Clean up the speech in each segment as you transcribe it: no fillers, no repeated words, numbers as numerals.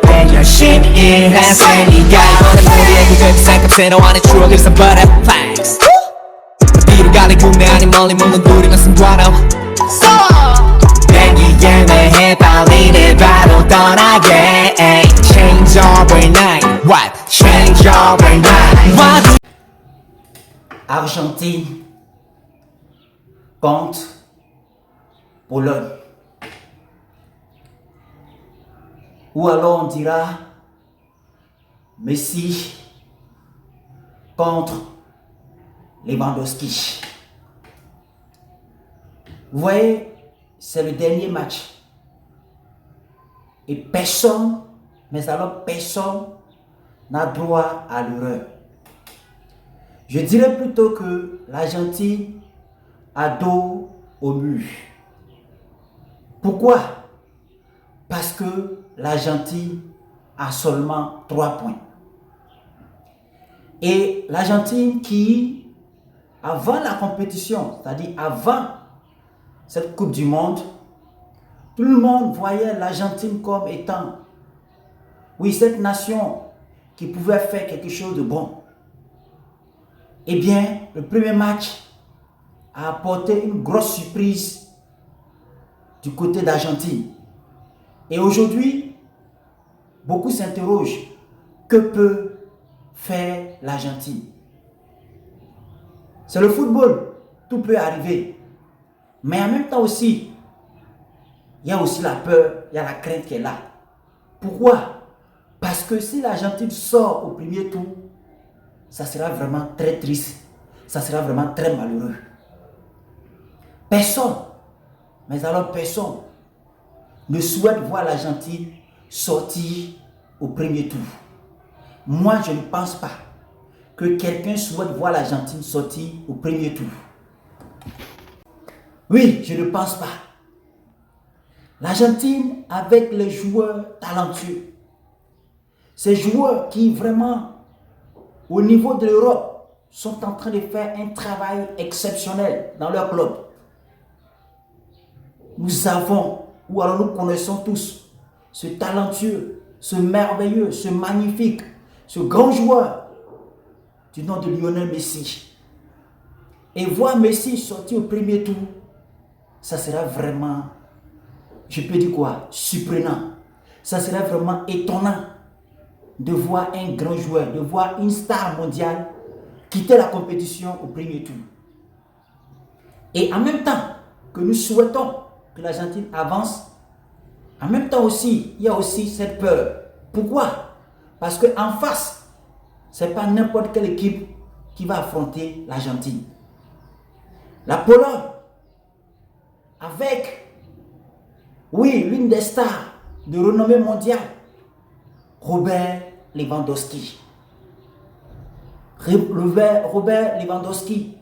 때 열심히 일했으니까 이번엔 우리의 그저 생각 새로운 추억을 some butterflies 뒤로 가는 국내 아닌 멀리 묻는 우리만 승관함 내기에 매해 빨리 내 바로 떠나게 Change overnight What? Change overnight What? Argentine contre Pologne. Ou alors on dira Messi contre Lewandowski. Vous voyez, c'est le dernier match. Et personne, mais alors personne n'a droit à l'erreur. Je dirais plutôt que l'Argentine a dos au mur. Pourquoi? Parce que l'Argentine a seulement 3 points. Et l'Argentine qui, avant la compétition, c'est-à-dire avant cette Coupe du Monde, tout le monde voyait l'Argentine comme étant, oui, cette nation qui pouvait faire quelque chose de bon. Eh bien, le premier match a apporté une grosse surprise du côté d'Argentine. Et aujourd'hui, beaucoup s'interrogent, que peut faire l'Argentine? C'est le football, tout peut arriver. Mais en même temps aussi, il y a aussi la peur, il y a la crainte qui est là. Pourquoi? Parce que si l'Argentine sort au premier tour, ça sera vraiment très triste, ça sera vraiment très malheureux. Personne, mais alors personne, ne souhaite voir l'Argentine sortir au premier tour. Moi, je ne pense pas que quelqu'un souhaite voir l'Argentine sortir au premier tour. Oui, je ne pense pas. L'Argentine, avec les joueurs talentueux, ces joueurs qui vraiment, au niveau de l'Europe, sont en train de faire un travail exceptionnel dans leur club. Nous avons, ou alors nous connaissons tous, ce talentueux, ce merveilleux, ce magnifique, ce grand joueur du nom de Lionel Messi. Et voir Messi sortir au premier tour, ça sera vraiment, je peux dire quoi, surprenant. Ça sera vraiment étonnant de voir un grand joueur, de voir une star mondiale quitter la compétition au premier tour. Et en même temps que nous souhaitons que l'Argentine avance, en même temps aussi, il y a aussi cette peur. Pourquoi? Parce qu'en face, ce n'est pas n'importe quelle équipe qui va affronter l'Argentine. La Pologne, avec, oui, l'une des stars de renommée mondiale, Robert Lewandowski. Robert Lewandowski,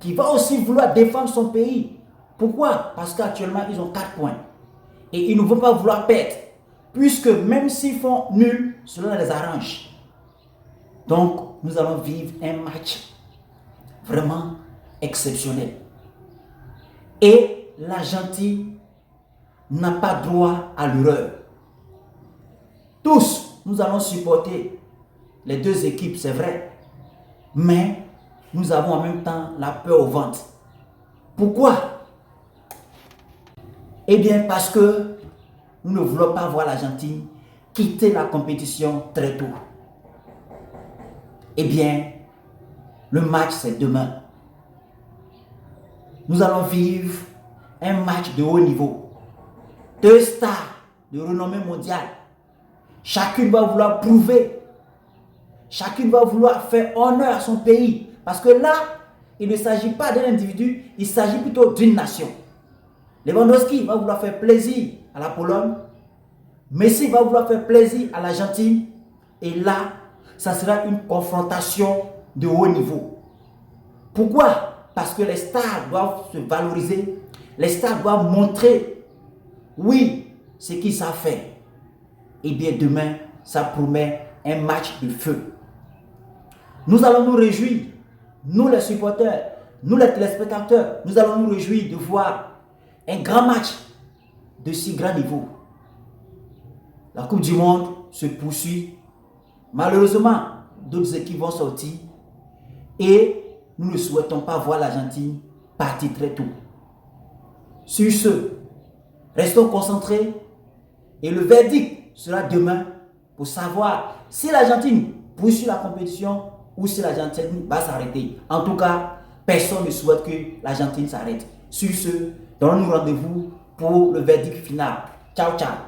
qui va aussi vouloir défendre son pays. Pourquoi? Parce qu'actuellement, ils ont 4 points. Et ils ne vont pas vouloir perdre. Puisque même s'ils font nul, cela les arrange. Donc, nous allons vivre un match vraiment exceptionnel. Et l'Argentine n'a pas droit à l'erreur. Tous, nous allons supporter les deux équipes, c'est vrai. Mais nous avons en même temps la peur au ventre. Pourquoi? Eh bien, parce que nous ne voulons pas voir l'Argentine quitter la compétition très tôt. Eh bien, le match, c'est demain. Nous allons vivre un match de haut niveau. 2 stars de renommée mondiale. Chacune va vouloir prouver. Chacune va vouloir faire honneur à son pays. Parce que là, il ne s'agit pas d'un individu, il s'agit plutôt d'une nation. Lewandowski va vouloir faire plaisir à la Pologne. Messi va vouloir faire plaisir à l'Argentine. Et là, ça sera une confrontation de haut niveau. Pourquoi? Parce que les stars doivent se valoriser. Les stars doivent montrer, oui, ce qu'ils savent faire. Et bien demain, ça promet un match de feu. Nous allons nous réjouir, nous les supporters, nous les téléspectateurs, nous allons nous réjouir de voir un grand match de si grand niveau. La Coupe du Monde se poursuit. Malheureusement, d'autres équipes vont sortir et nous ne souhaitons pas voir l'Argentine partir très tôt. Sur ce, restons concentrés et le verdict sera demain pour savoir si l'Argentine poursuit la compétition ou si l'Argentine va s'arrêter. En tout cas, personne ne souhaite que l'Argentine s'arrête. Sur ce, donnons-nous rendez-vous pour le verdict final. Ciao, ciao.